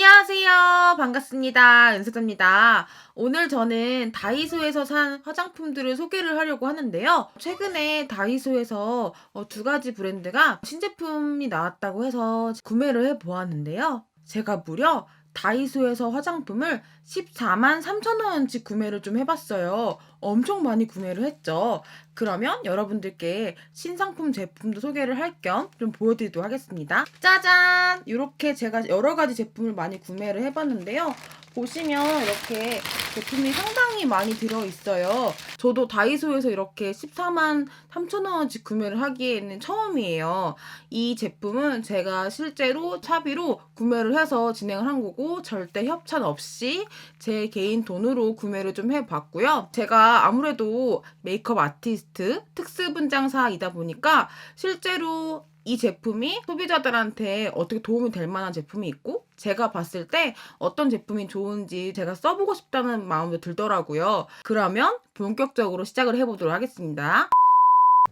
안녕하세요. 반갑습니다. 은수입니다. 오늘 저는 다이소에서 산 화장품들을 소개를 하려고 하는데요. 최근에 다이소에서 두 가지 브랜드가 신제품이 나왔다고 해서 구매를 해보았는데요. 제가 무려 다이소에서 화장품을 14만 3천 원어치 구매를 좀 해봤어요. 엄청 많이 구매를 했죠. 그러면 여러분들께 신상품 제품도 소개를 할 겸 좀 보여드리도록 하겠습니다. 짜잔! 이렇게 제가 여러 가지 제품을 많이 구매를 해봤는데요. 보시면 이렇게 제품이 상당히 많이 들어있어요. 저도 다이소에서 이렇게 14만 3천 원어치 구매를 하기에는 처음이에요. 이 제품은 제가 실제로 차비로 구매를 해서 진행을 한 거고 절대 협찬 없이 제 개인 돈으로 구매를 좀 해봤고요. 제가 아무래도 메이크업 아티스트 특수분장사이다 보니까 실제로 이 제품이 소비자들한테 어떻게 도움이 될 만한 제품이 있고 제가 봤을 때 어떤 제품이 좋은지 제가 써보고 싶다는 마음도 들더라고요. 그러면 본격적으로 시작을 해보도록 하겠습니다.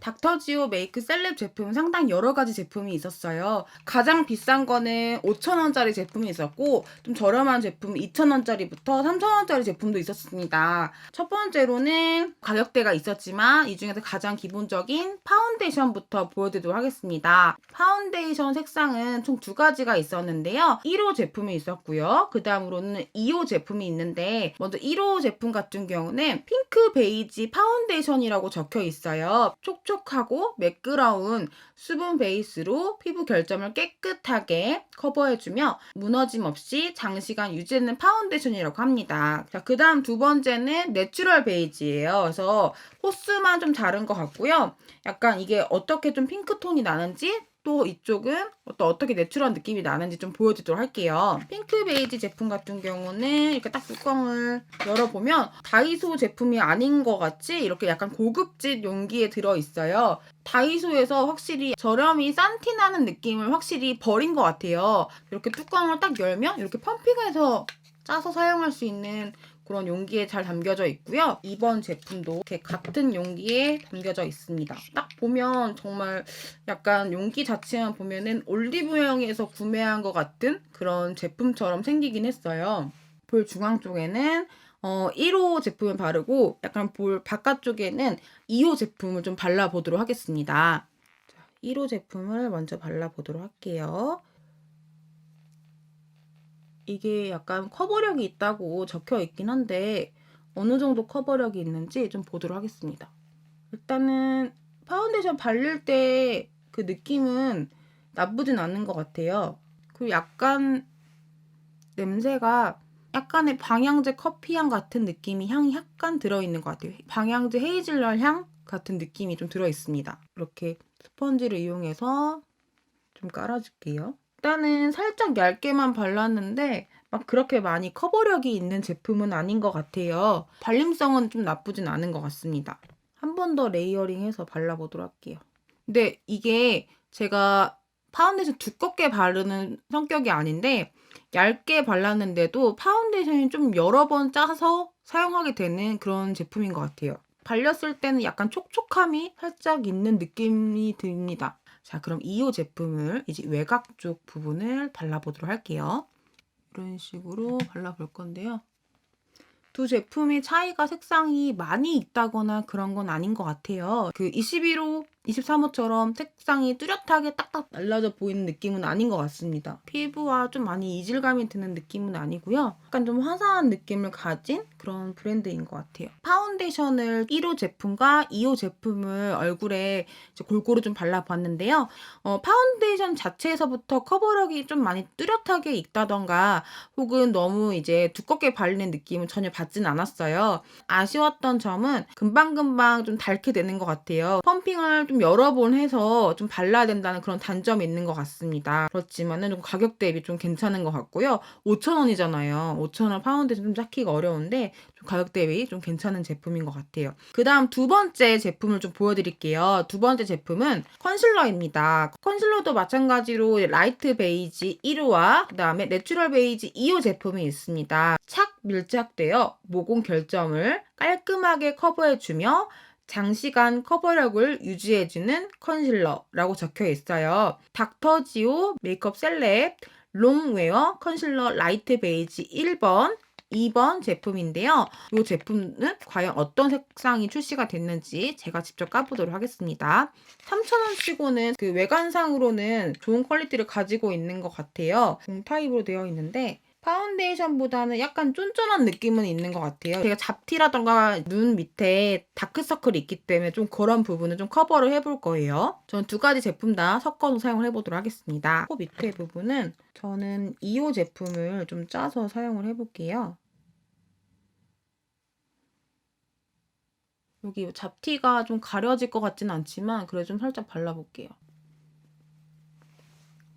닥터지오 메이크 셀럽 제품 상당히 여러 가지 제품이 있었어요. 가장 비싼 거는 5,000원짜리 제품이 있었고 좀 저렴한 제품 2,000원짜리부터 3,000원짜리 제품도 있었습니다. 첫 번째로는 가격대가 있었지만 이 중에서 가장 기본적인 파운데이션부터 보여드리도록 하겠습니다. 파운데이션 색상은 총 두 가지가 있었는데요. 1호 제품이 있었고요. 그 다음으로는 2호 제품이 있는데 먼저 1호 제품 같은 경우는 핑크 베이지 파운데이션이라고 적혀 있어요. 촉촉하고 매끄러운 수분 베이스로 피부 결점을 깨끗하게 커버해주며 무너짐 없이 장시간 유지되는 파운데이션이라고 합니다. 자, 그 다음 두 번째는 내추럴 베이지예요. 그래서 호스만 좀 다른 것 같고요. 약간 이게 어떻게 좀 핑크톤이 나는지 또 이쪽은 어떻게 내추럴한 느낌이 나는지 좀 보여드리도록 할게요. 핑크 베이지 제품 같은 경우는 이렇게 딱 뚜껑을 열어보면 다이소 제품이 아닌 것 같이 이렇게 약간 고급진 용기에 들어있어요. 다이소에서 확실히 저렴이 싼티 나는 느낌을 확실히 버린 것 같아요. 이렇게 뚜껑을 딱 열면 이렇게 펌핑해서 짜서 사용할 수 있는 그런 용기에 잘 담겨져 있고요. 이번 제품도 이렇게 같은 용기에 담겨져 있습니다. 딱 보면 정말 약간 용기 자체만 보면은 올리브영에서 구매한 것 같은 그런 제품처럼 생기긴 했어요. 볼 중앙 쪽에는 1호 제품을 바르고 약간 볼 바깥쪽에는 2호 제품을 좀 발라보도록 하겠습니다. 자, 1호 제품을 먼저 발라보도록 할게요. 이게 약간 커버력이 있다고 적혀 있긴 한데 어느 정도 커버력이 있는지 좀 보도록 하겠습니다. 일단은 파운데이션 바를 때 그 느낌은 나쁘진 않은 것 같아요. 그리고 약간 냄새가 약간의 방향제 커피향 같은 느낌이 향이 약간 들어있는 것 같아요. 방향제 헤이즐넛 향 같은 느낌이 좀 들어있습니다. 이렇게 스펀지를 이용해서 좀 깔아줄게요. 일단은 살짝 얇게만 발랐는데 막 그렇게 많이 커버력이 있는 제품은 아닌 것 같아요. 발림성은 좀 나쁘진 않은 것 같습니다. 한 번 더 레이어링해서 발라보도록 할게요. 근데 이게 제가 파운데이션 두껍게 바르는 성격이 아닌데 얇게 발랐는데도 파운데이션이 좀 여러 번 짜서 사용하게 되는 그런 제품인 것 같아요. 발렸을 때는 약간 촉촉함이 살짝 있는 느낌이 듭니다. 자, 그럼 2호 제품을 이제 외곽 쪽 부분을 발라보도록 할게요. 이런 식으로 발라볼 건데요. 두 제품의 차이가 색상이 많이 있다거나 그런 건 아닌 것 같아요. 그 21호, 23호처럼 색상이 뚜렷하게 딱딱 날라져 보이는 느낌은 아닌 것 같습니다. 피부와 좀 많이 이질감이 드는 느낌은 아니고요. 약간 좀 화사한 느낌을 가진 그런 브랜드인 것 같아요. 파운데이션을 1호 제품과 2호 제품을 얼굴에 이제 골고루 좀 발라봤는데요. 파운데이션 자체에서부터 커버력이 좀 많이 뚜렷하게 있다던가 혹은 너무 이제 두껍게 바르는 느낌은 전혀 받진 않았어요. 아쉬웠던 점은 금방금방 좀 닳게 되는 것 같아요. 펌핑을 좀 여러 번 해서 좀 발라야 된다는 그런 단점이 있는 것 같습니다. 그렇지만은 좀 가격 대비 좀 괜찮은 것 같고요. 5,000원이잖아요. 5,000원 파운데이션 좀 찾기가 어려운데 좀 가격 대비 좀 괜찮은 제품인 것 같아요. 그 다음 두 번째 제품을 좀 보여드릴게요. 두 번째 제품은 컨실러입니다. 컨실러도 마찬가지로 라이트 베이지 1호와 그 다음에 내추럴 베이지 2호 제품이 있습니다. 착 밀착되어 모공 결점을 깔끔하게 커버해주며 장시간 커버력을 유지해주는 컨실러라고 적혀 있어요. 닥터지오 메이크업 셀럽 롱웨어 컨실러 라이트 베이지 1번, 2번 제품인데요. 이 제품은 과연 어떤 색상이 출시가 됐는지 제가 직접 까보도록 하겠습니다. 3,000원 치고는 그 외관상으로는 좋은 퀄리티를 가지고 있는 것 같아요. 공 타입으로 되어 있는데 파운데이션보다는 약간 쫀쫀한 느낌은 있는 것 같아요. 제가 잡티라던가 눈 밑에 다크서클이 있기 때문에 좀 그런 부분은 좀 커버를 해볼 거예요. 저는 두 가지 제품 다 섞어서 사용을 해보도록 하겠습니다. 코 밑에 부분은 저는 2호 제품을 좀 짜서 사용을 해볼게요. 여기 잡티가 좀 가려질 것 같진 않지만 그래도 좀 살짝 발라볼게요.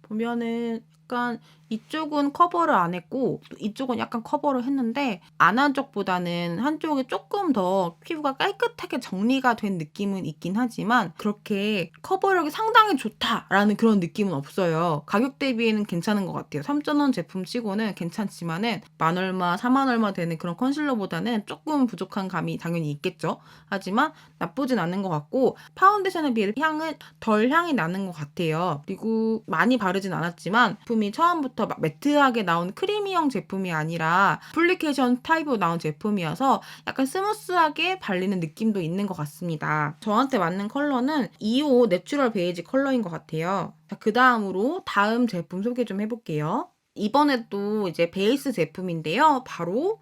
보면은 약간 이쪽은 커버를 안 했고 또 이쪽은 약간 커버를 했는데 안 한 쪽보다는 한쪽이 조금 더 피부가 깨끗하게 정리가 된 느낌은 있긴 하지만 그렇게 커버력이 상당히 좋다라는 그런 느낌은 없어요. 가격 대비에는 괜찮은 것 같아요. 3,000원 제품 치고는 괜찮지만은 만 얼마, 4만 얼마 되는 그런 컨실러보다는 조금 부족한 감이 당연히 있겠죠. 하지만 나쁘진 않은 것 같고 파운데이션에 비해 향은 덜 향이 나는 것 같아요. 그리고 많이 바르진 않았지만 제품이 처음부터 막 매트하게 나온 크리미형 제품이 아니라 애플리케이션 타입으로 나온 제품이어서 약간 스무스하게 발리는 느낌도 있는 것 같습니다. 저한테 맞는 컬러는 2호 내추럴 베이지 컬러인 것 같아요. 그 다음으로 다음 제품 소개 좀 해볼게요. 이번에도 이제 베이스 제품인데요. 바로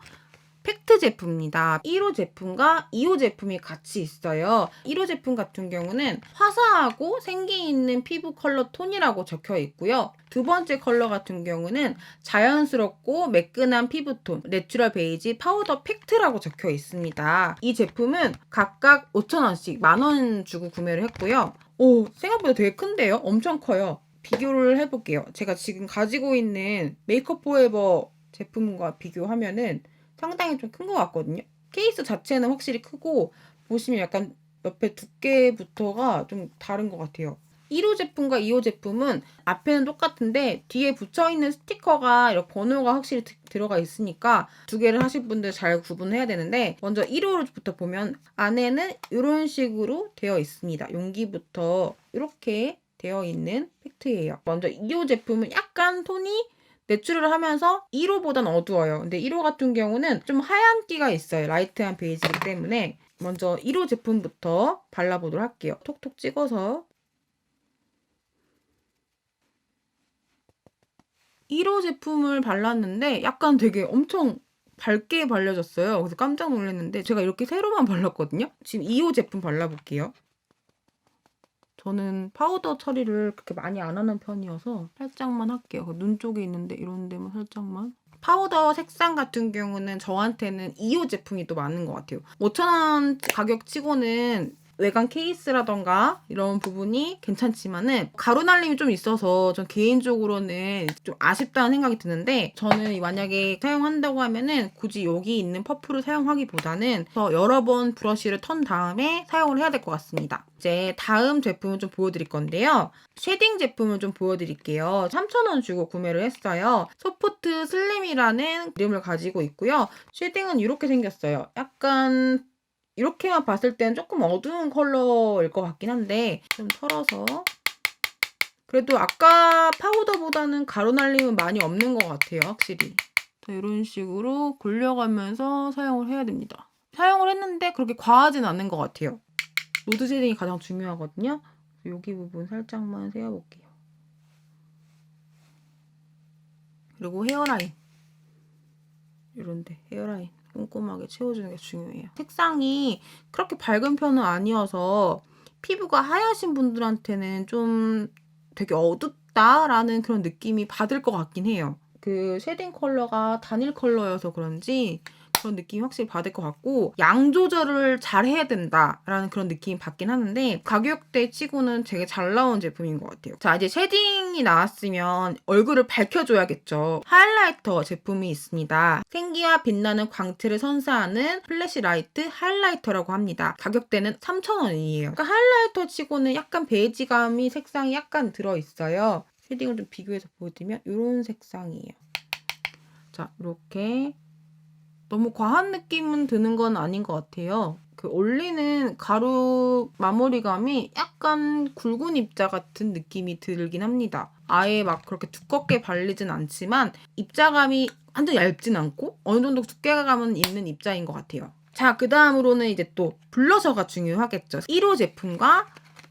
팩트 제품입니다. 1호 제품과 2호 제품이 같이 있어요. 1호 제품 같은 경우는 화사하고 생기 있는 피부 컬러 톤이라고 적혀 있고요. 두 번째 컬러 같은 경우는 자연스럽고 매끈한 피부톤, 내추럴 베이지 파우더 팩트라고 적혀 있습니다. 이 제품은 각각 5,000원씩 10,000원 주고 구매를 했고요. 오, 생각보다 되게 큰데요? 엄청 커요. 비교를 해볼게요. 제가 지금 가지고 있는 메이크업 포에버 제품과 비교하면은 상당히 좀 큰 것 같거든요. 케이스 자체는 확실히 크고 보시면 약간 옆에 두께부터가 좀 다른 것 같아요. 1호 제품과 2호 제품은 앞에는 똑같은데 뒤에 붙여있는 스티커가 이렇게 번호가 확실히 들어가 있으니까 두 개를 하실 분들 잘 구분해야 되는데 먼저 1호부터 보면 안에는 이런 식으로 되어 있습니다. 용기부터 이렇게 되어 있는 팩트예요. 먼저 2호 제품은 약간 톤이 내추럴하면서 1호보단 어두워요. 근데 1호 같은 경우는 좀 하얀기가 있어요. 라이트한 베이지이기 때문에 먼저 1호 제품부터 발라보도록 할게요. 톡톡 찍어서 1호 제품을 발랐는데 약간 되게 엄청 밝게 발려졌어요. 그래서 깜짝 놀랐는데 제가 이렇게 세로만 발랐거든요. 지금 2호 제품 발라볼게요. 저는 파우더 처리를 그렇게 많이 안 하는 편이어서 살짝만 할게요. 눈 쪽에 있는데 이런 데만 살짝만. 파우더 색상 같은 경우는 저한테는 2호 제품이 또 맞는 것 같아요. 5,000원 가격 치고는 외관 케이스라던가 이런 부분이 괜찮지만은 가루 날림이 좀 있어서 전 개인적으로는 좀 아쉽다는 생각이 드는데 저는 만약에 사용한다고 하면은 굳이 여기 있는 퍼프를 사용하기보다는 더 여러 번 브러쉬를 턴 다음에 사용을 해야 될 것 같습니다. 이제 다음 제품을 좀 보여드릴 건데요. 쉐딩 제품을 좀 보여드릴게요. 3,000원 주고 구매를 했어요. 소프트 슬림이라는 이름을 가지고 있고요. 쉐딩은 이렇게 생겼어요. 약간 이렇게만 봤을 때는 조금 어두운 컬러일 것 같긴 한데 좀 털어서 그래도 아까 파우더보다는 가루 날림은 많이 없는 것 같아요. 확실히. 이런 식으로 굴려가면서 사용을 해야 됩니다. 사용을 했는데 그렇게 과하진 않은 것 같아요. 노드 쉐딩이 가장 중요하거든요. 여기 부분 살짝만 세워볼게요. 그리고 헤어라인. 이런데 헤어라인 꼼꼼하게 채워주는 게 중요해요. 색상이 그렇게 밝은 편은 아니어서 피부가 하얗신 분들한테는 좀 되게 어둡다라는 그런 느낌이 받을 것 같긴 해요. 그 쉐딩 컬러가 단일 컬러여서 그런지 그런 느낌이 확실히 받을 것 같고 양 조절을 잘 해야 된다라는 그런 느낌이 받긴 하는데 가격대 치고는 되게 잘 나온 제품인 것 같아요. 자, 이제 쉐딩이 나왔으면 얼굴을 밝혀줘야겠죠. 하이라이터 제품이 있습니다. 생기와 빛나는 광채를 선사하는 플래시라이트 하이라이터라고 합니다. 가격대는 3,000원이에요. 그러니까 하이라이터 치고는 약간 베이지감이 색상이 약간 들어있어요. 쉐딩을 좀 비교해서 보여드리면 이런 색상이에요. 자, 이렇게 너무 과한 느낌은 드는 건 아닌 것 같아요. 그 올리는 가루 마무리감이 약간 굵은 입자 같은 느낌이 들긴 합니다. 아예 막 그렇게 두껍게 바르진 않지만 입자감이 완전 얇진 않고 어느 정도 두께감은 있는 입자인 것 같아요. 자, 그 다음으로는 이제 또 블러셔가 중요하겠죠. 1호 제품과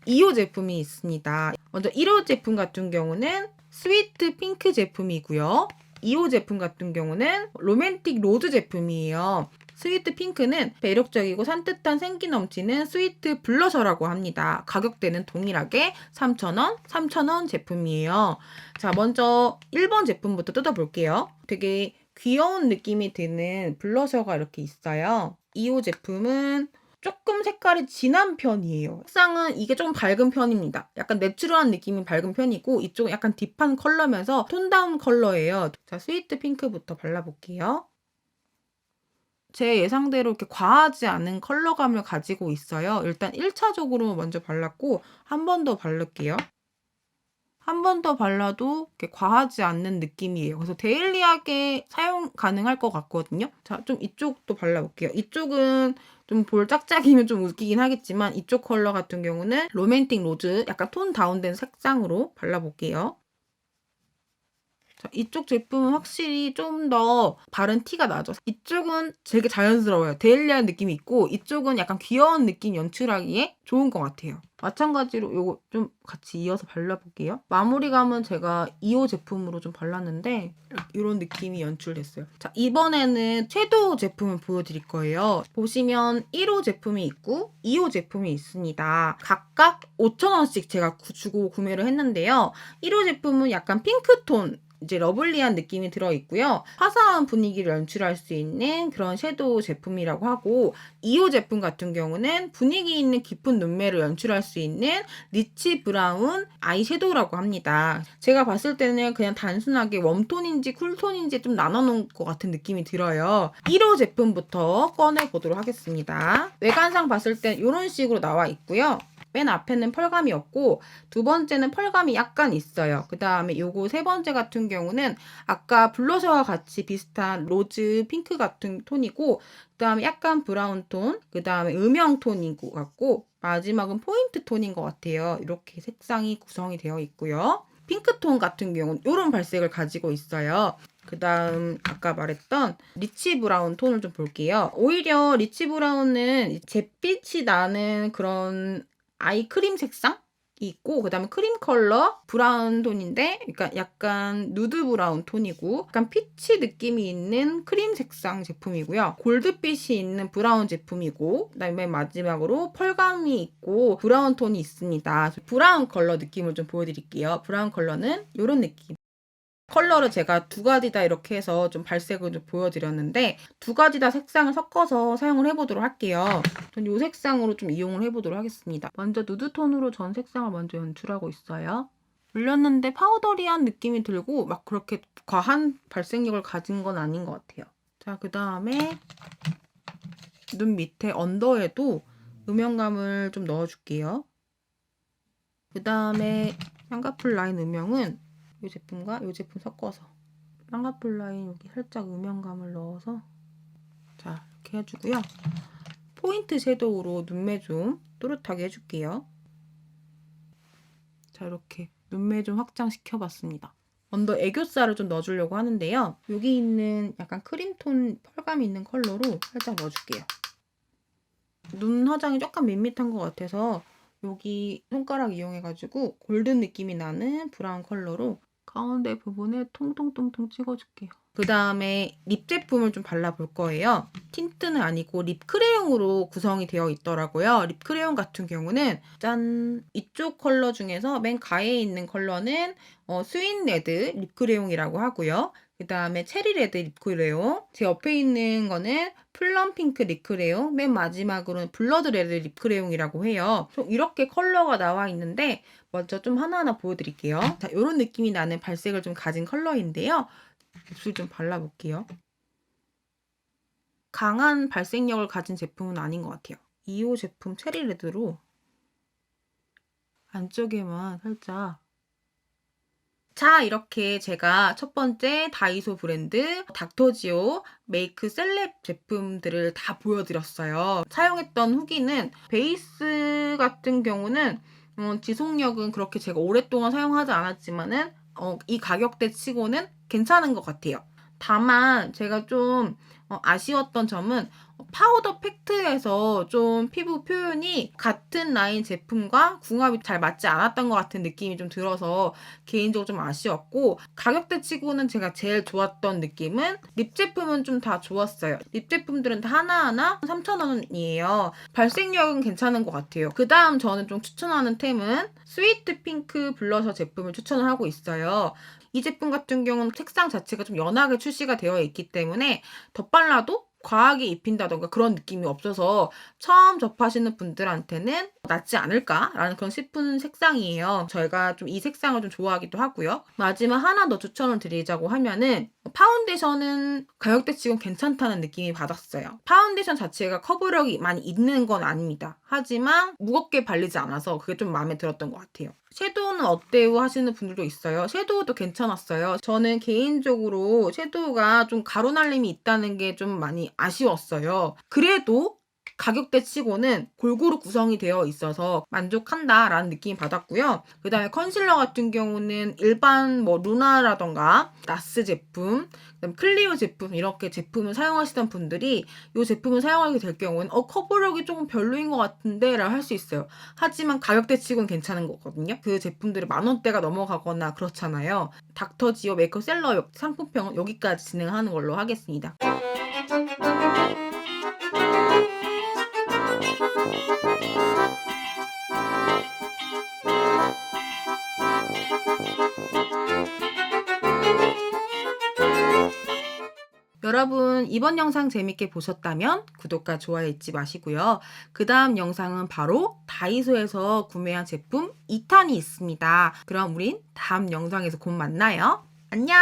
2호 제품이 있습니다. 먼저 1호 제품 같은 경우는 스위트 핑크 제품이고요. 2호 제품 같은 경우는 로맨틱 로즈 제품이에요. 스위트 핑크는 매력적이고 산뜻한 생기 넘치는 스위트 블러셔라고 합니다. 가격대는 동일하게 3,000원, 3,000원 제품이에요. 자, 먼저 1번 제품부터 뜯어볼게요. 되게 귀여운 느낌이 드는 블러셔가 이렇게 있어요. 2호 제품은 조금 색깔이 진한 편이에요. 색상은 이게 좀 밝은 편입니다. 약간 내추럴한 느낌이 밝은 편이고 이쪽은 약간 딥한 컬러면서 톤다운 컬러예요. 자, 스위트 핑크부터 발라볼게요. 제 예상대로 이렇게 과하지 않은 컬러감을 가지고 있어요. 일단 1차적으로 먼저 발랐고 한 번 더 바를게요. 한 번 더 발라도 이렇게 과하지 않는 느낌이에요. 그래서 데일리하게 사용 가능할 것 같거든요. 자, 좀 이쪽도 발라볼게요. 이쪽은 좀 볼 짝짝이면 좀 웃기긴 하겠지만 이쪽 컬러 같은 경우는 로맨틱 로즈 약간 톤 다운된 색상으로 발라볼게요. 자, 이쪽 제품은 확실히 좀 더 바른 티가 나죠. 이쪽은 되게 자연스러워요. 데일리한 느낌이 있고 이쪽은 약간 귀여운 느낌 연출하기에 좋은 것 같아요. 마찬가지로 이거 좀 같이 이어서 발라볼게요. 마무리감은 제가 2호 제품으로 좀 발랐는데 이런 느낌이 연출됐어요. 자, 이번에는 섀도우 제품을 보여드릴 거예요. 보시면 1호 제품이 있고 2호 제품이 있습니다. 각각 5,000원씩 제가 주고 구매를 했는데요. 1호 제품은 약간 핑크톤 이제 러블리한 느낌이 들어있고요. 화사한 분위기를 연출할 수 있는 그런 섀도우 제품이라고 하고 2호 제품 같은 경우는 분위기 있는 깊은 눈매를 연출할 수 있는 리치 브라운 아이섀도우라고 합니다. 제가 봤을 때는 그냥 단순하게 웜톤인지 쿨톤인지 좀 나눠놓은 것 같은 느낌이 들어요. 1호 제품부터 꺼내보도록 하겠습니다. 외관상 봤을 때 이런 식으로 나와 있고요. 맨 앞에는 펄감이 없고 두 번째는 펄감이 약간 있어요. 그 다음에 요거 세 번째 같은 경우는 아까 블러셔와 같이 비슷한 로즈 핑크 같은 톤이고 그 다음에 약간 브라운 톤, 그 다음에 음영 톤인 것 같고 마지막은 포인트 톤인 것 같아요. 이렇게 색상이 구성이 되어 있고요. 핑크톤 같은 경우는 이런 발색을 가지고 있어요. 그 다음 아까 말했던 리치 브라운 톤을 좀 볼게요. 오히려 리치 브라운은 잿빛이 나는 그런 아이크림 색상이 있고 그 다음에 크림 컬러 브라운 톤인데 그러니까 약간 누드 브라운 톤이고 약간 피치 느낌이 있는 크림 색상 제품이고요. 골드빛이 있는 브라운 제품이고 그다음에 마지막으로 펄감이 있고 브라운 톤이 있습니다. 브라운 컬러 느낌을 좀 보여드릴게요. 브라운 컬러는 이런 느낌. 컬러를 제가 두 가지 다 이렇게 해서 좀 발색을 좀 보여드렸는데 두 가지 다 색상을 섞어서 사용을 해보도록 할게요. 전 이 색상으로 좀 이용을 해보도록 하겠습니다. 먼저 누드톤으로 전 색상을 먼저 연출하고 있어요. 올렸는데 파우더리한 느낌이 들고 막 그렇게 과한 발색력을 가진 건 아닌 것 같아요. 자, 그 다음에 눈 밑에 언더에도 음영감을 좀 넣어줄게요. 그 다음에 쌍꺼풀 라인 음영은 이 제품과 이 제품 섞어서 쌍꺼풀 라인 여기 살짝 음영감을 넣어서 자 이렇게 해주고요. 포인트 섀도우로 눈매 좀 또렷하게 해줄게요. 자 이렇게 눈매 좀 확장시켜봤습니다. 언더 애교살을 좀 넣어주려고 하는데요. 여기 있는 약간 크림톤 펄감이 있는 컬러로 살짝 넣어줄게요. 눈 화장이 조금 밋밋한 것 같아서 여기 손가락 이용해가지고 골든 느낌이 나는 브라운 컬러로 가운데 부분에 통통통통 찍어줄게요. 그 다음에 립 제품을 좀 발라볼 거예요. 틴트는 아니고 립 크레용으로 구성이 되어 있더라고요. 립 크레용 같은 경우는 짠! 이쪽 컬러 중에서 맨 가에 있는 컬러는 스윗 레드 립 크레용이라고 하고요. 그 다음에 체리 레드 립 크레용. 제 옆에 있는 거는 플럼 핑크 립 크레용. 맨 마지막으로는 블러드 레드 립 크레용이라고 해요. 이렇게 컬러가 나와 있는데 먼저 좀 하나하나 보여드릴게요. 자, 이런 느낌이 나는 발색을 좀 가진 컬러인데요. 입술 좀 발라볼게요. 강한 발색력을 가진 제품은 아닌 것 같아요. 2호 제품 체리 레드로 안쪽에만 살짝 자, 이렇게 제가 첫 번째 다이소 브랜드 닥터지오 메이크 셀렙 제품들을 다 보여드렸어요. 사용했던 후기는 베이스 같은 경우는 지속력은 그렇게 제가 오랫동안 사용하지 않았지만은 이 가격대 치고는 괜찮은 것 같아요. 다만 제가 좀 아쉬웠던 점은 파우더 팩트에서 좀 피부 표현이 같은 라인 제품과 궁합이 잘 맞지 않았던 것 같은 느낌이 좀 들어서 개인적으로 좀 아쉬웠고, 가격대 치고는 제가 제일 좋았던 느낌은 립 제품은 좀 다 좋았어요. 립 제품들은 다 하나하나 3,000원이에요. 발색력은 괜찮은 것 같아요. 그 다음 저는 좀 추천하는 템은 스위트 핑크 블러셔 제품을 추천을 하고 있어요. 이 제품 같은 경우는 색상 자체가 좀 연하게 출시가 되어 있기 때문에 덧발라도 과하게 입힌다던가 그런 느낌이 없어서 처음 접하시는 분들한테는 낫지 않을까라는 그런 싶은 색상이에요. 저희가 좀 이 색상을 좀 좋아하기도 하고요. 마지막 하나 더 추천을 드리자고 하면은 파운데이션은 가격대 치곤 괜찮다는 느낌이 받았어요. 파운데이션 자체가 커버력이 많이 있는 건 아닙니다. 하지만 무겁게 발리지 않아서 그게 좀 마음에 들었던 것 같아요. 섀도우는 어때요? 하시는 분들도 있어요. 섀도우도 괜찮았어요. 저는 개인적으로 섀도우가 좀 가루날림이 있다는 게 좀 많이 아쉬웠어요. 그래도 가격대 치고는 골고루 구성이 되어 있어서 만족한다라는 느낌이 받았고요. 그 다음에 컨실러 같은 경우는 일반 뭐 루나라던가 나스 제품, 그다음에 클리오 제품 이렇게 제품을 사용하시던 분들이 이 제품을 사용하게 될 경우는 커버력이 조금 별로인 것 같은데 라고 할 수 있어요. 하지만 가격대 치고는 괜찮은 거거든요. 그 제품들이 10,000원대가 넘어가거나 그렇잖아요. 닥터지오 메이크업 셀러 상품평은 여기까지 진행하는 걸로 하겠습니다. 여러분, 이번 영상 재밌게 보셨다면 구독과 좋아요 잊지 마시고요. 그 다음 영상은 바로 다이소에서 구매한 제품 2탄이 있습니다. 그럼 우린 다음 영상에서 곧 만나요. 안녕!